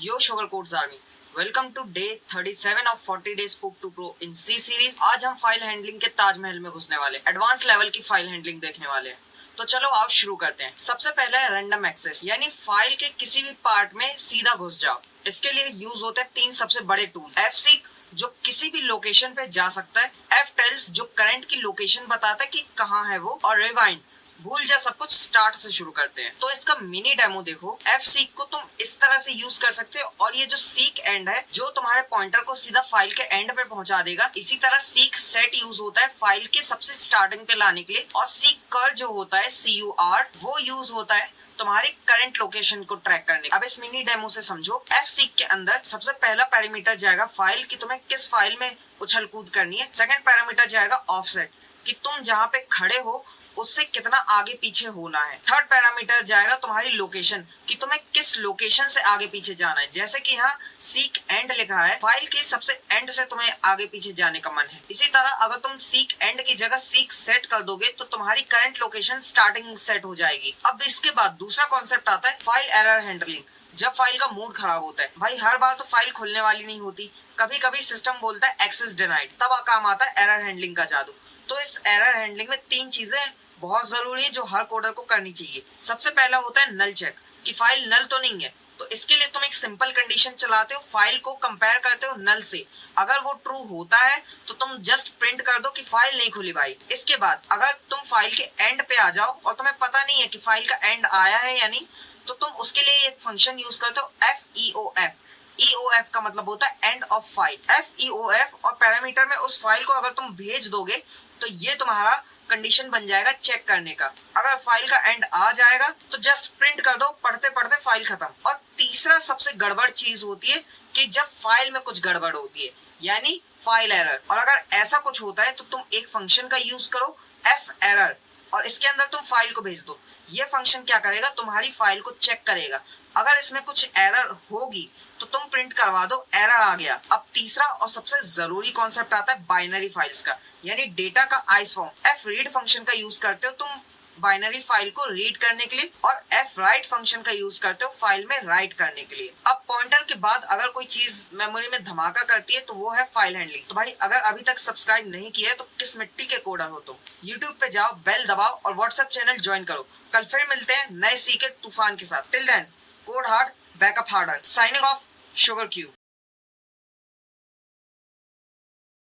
Yo Sugar Codes Army, welcome to day 37 of 40 days cook to pro in C series. आज हम file handling के ताजमहल में घुसने वाले, एडवांस लेवल की फाइल हैंडलिंग देखने वाले हैं। तो चलो आप शुरू करते हैं। सबसे पहले है रैंडम एक्सेस, यानी फाइल के किसी भी पार्ट में सीधा घुस जाओ। इसके लिए यूज होते हैं तीन सबसे बड़े टूल। fseek जो किसी भी लोकेशन पे जा सकता है, ftells जो करंट की लोकेशन बताता है कि कहाँ है वो, और रिवाइंड भूल जा सब कुछ, स्टार्ट से शुरू करते हैं। तो इसका मिनी डेमो देखो। fseek को तुम इस तरह से यूज कर सकते हो, और ये जो seek एंड है जो तुम्हारे पॉइंटर को सीधा फाइल के एंड पे पहुंचा देगा। इसी तरह seek set यूज होता है फाइल के सबसे स्टार्टिंग पे लाने के लिए, और seek cur जो होता है CUR वो यूज होता है तुम्हारी करंट लोकेशन को ट्रैक करने। अब इस मिनी डेमो से समझो। fseek के अंदर सबसे पहला पैरामीटर जाएगा फाइल की तुम्हें किस फाइल में उछल कूद करनी है। सेकंड पैरामीटर जाएगा ऑफसेट कि तुम जहाँ पे खड़े हो उससे कितना आगे पीछे होना है। थर्ड पैरामीटर जाएगा तुम्हारी लोकेशन कि तुम्हें किस लोकेशन से आगे पीछे जाना है। जैसे कि यहाँ सीक एंड लिखा है, फाइल के सबसे एंड से तुम्हें आगे पीछे जाने का मन है। इसी तरह अगर तुम सीक एंड की जगह सीक सेट कर दोगे तो तुम्हारी करंट लोकेशन स्टार्टिंग सेट हो जाएगी। अब इसके बाद दूसरा कॉन्सेप्ट आता है फाइल एरर हैंडलिंग। जब फाइल का मूड खराब होता है, भाई हर बार तो फाइल खुलने वाली नहीं होती, कभी कभी सिस्टम बोलता है एक्सेस डिनाइड, तब काम आता है एरर हैंडलिंग का जादू। तो इस एरर हैंडलिंग में तीन चीजें बहुत जरूरी है जो हर कोडर को करनी चाहिए। सबसे पहला होता है नल चेक कि फाइल नल तो नहीं है। तो इसके लिए तुम एक सिंपल कंडीशन चलाते हो, फाइल को कंपेयर करते हो नल से। अगर वो ट्रू होता है तो तुम जस्ट प्रिंट कर दो कि फाइल नहीं खुली भाई। इसके बाद अगर तुम फाइल के एंड पे आ जाओ और तुम्हें पता नहीं है कि फाइल का एंड आया है या नहीं, तो तुम उसके लिए एक फंक्शन यूज करते हो FEOF। EOF का मतलब होता है एंड ऑफ फाइल। FEOF और पैरामीटर में उस फाइल को अगर तुम भेज दोगे तो ये तुम्हारा कंडीशन बन जाएगा चेक करने का। अगर फाइल का एंड आ जाएगा तो जस्ट प्रिंट कर दो, पढ़ते पढ़ते फाइल खत्म। और तीसरा सबसे गड़बड़ चीज होती है कि जब फाइल में कुछ गड़बड़ होती है, यानी फाइल एरर। और अगर ऐसा कुछ होता है तो तुम एक फंक्शन का यूज करो ferror, और इसके अंदर तुम फाइल को भेज दो। ये फंक्शन क्या करेगा, तुम्हारी फाइल को चेक करेगा। अगर इसमें कुछ एरर होगी तो तुम प्रिंट करवा दो एरर आ गया। अब तीसरा और सबसे जरूरी कॉन्सेप्ट आता है बाइनरी फाइल्स का, यानी डेटा का आइस फॉर्म। fread फंक्शन का यूज करते हो तुम बाइनरी फाइल को रीड करने के लिए, और fwrite फंक्शन का यूज करते हो फाइल में राइट करने के लिए। अब पॉइंटर के बाद अगर कोई चीज मेमोरी में धमाका करती है तो वो है फाइल हैंडलिंग। तो भाई अगर अभी तक सब्सक्राइब नहीं किया है तो किस मिट्टी के कोडर हो तुम। यूट्यूब पे जाओ, बेल दबाओ और व्हाट्सएप चैनल ज्वाइन करो। कल फिर मिलते हैं नए सीके तूफान के साथ। Till then code hard, backup harder. Signing off, sugar cube.